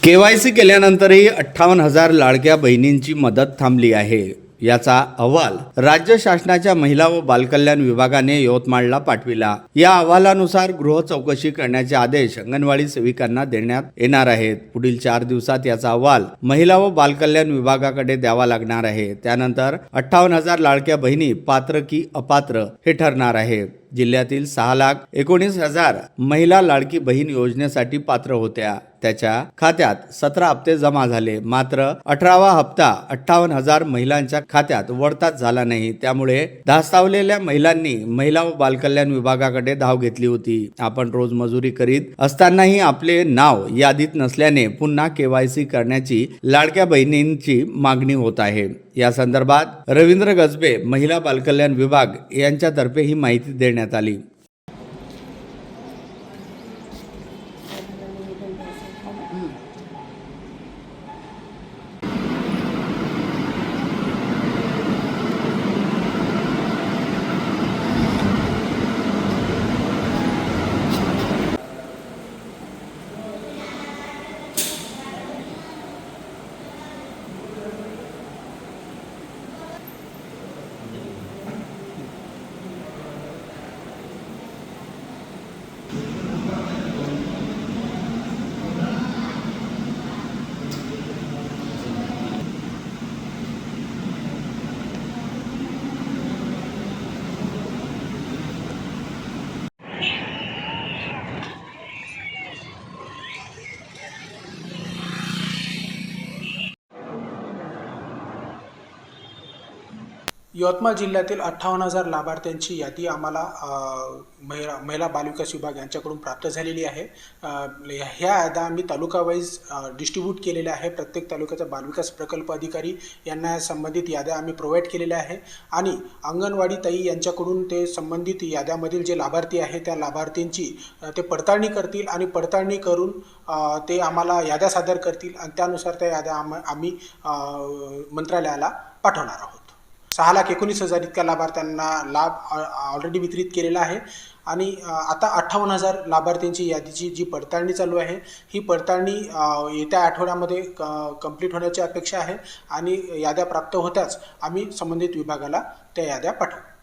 KYC केल्यानंतरही 58,000 लाडक्या बहिणींची मदत थांबली आहे. याचा अहवाल राज्य शासनाच्या महिला व बालकल्याण विभागाने यवतमाळला पाठविला. या अहवालानुसार गृह चौकशी करण्याचे आदेश अंगणवाडी सेविकांना देण्यात येणार आहेत. पुढील 4 दिवसात याचा अहवाल महिला व बालकल्याण विभागाकडे द्यावा लागणार आहे. त्यानंतर 58,000 लाडक्या बहिणी पात्र की अपात्र हे ठरणार आहे. जिल्ह्यातील 6,19,000 महिला लाडकी बहीण योजनेसाठी पात्र होत्या. त्याच्या खात्यात 17 हप्ते जमा झाले. मात्र 18वा हप्ता 58,000 महिलांच्या खात्यात वळताच झाला नाही. त्यामुळे धास्तावलेल्या महिलांनी महिला व बालकल्याण विभागाकडे धाव घेतली होती. आपण रोज मजुरी करीत असतानाही आपले नाव यादीत नसल्याने पुन्हा केवायसी करण्याची लाडक्या बहिणींची मागणी होत आहे. या संदर्भात रवींद्र गजबे महिला बालकल्याण विभाग यांच्यातर्फे ही माहिती देण्यात आली. यवतमाळ जिल्ह्यातील 58,000 लाभार्थ्यांची यादी आम्हाला महिला बालविकास विभाग यांच्याकडून प्राप्त झालेली आहे. ह्या याद्या आम्ही तालुका वाईज डिस्ट्रीब्यूट केलेल्या आहे. प्रत्येक तालुक्याचा बालविकास प्रकल्प अधिकारी यांना संबंधित याद्या आम्ही प्रोव्हाइड केलेल्या आहे आणि अंगणवाडी ताई यांच्याकडून ते संबंधित याद्यामधील जे लाभार्थी आहे त्या लाभार्थींची ते पडताळणी करतील आणि पडताळणी करून ते आम्हाला याद्या सादर करतील आणि त्यानुसार त्या याद्या आम्ही मंत्रालयाला पाठवणार आहोत. 6,19,000 इतक्या लाभार्थ्यांना लाभ ऑलरेडी वितरित केलेला आहे आणि आता 58,000 लाभार्थ्यांची यादीची जी पडताळणी चालू आहे ही पडताळणी येत्या आठवड्यामध्ये कंप्लीट होण्याची अपेक्षा आहे आणि याद्या प्राप्त होत्याच आम्ही संबंधित विभागाला त्या याद्या पाठवू.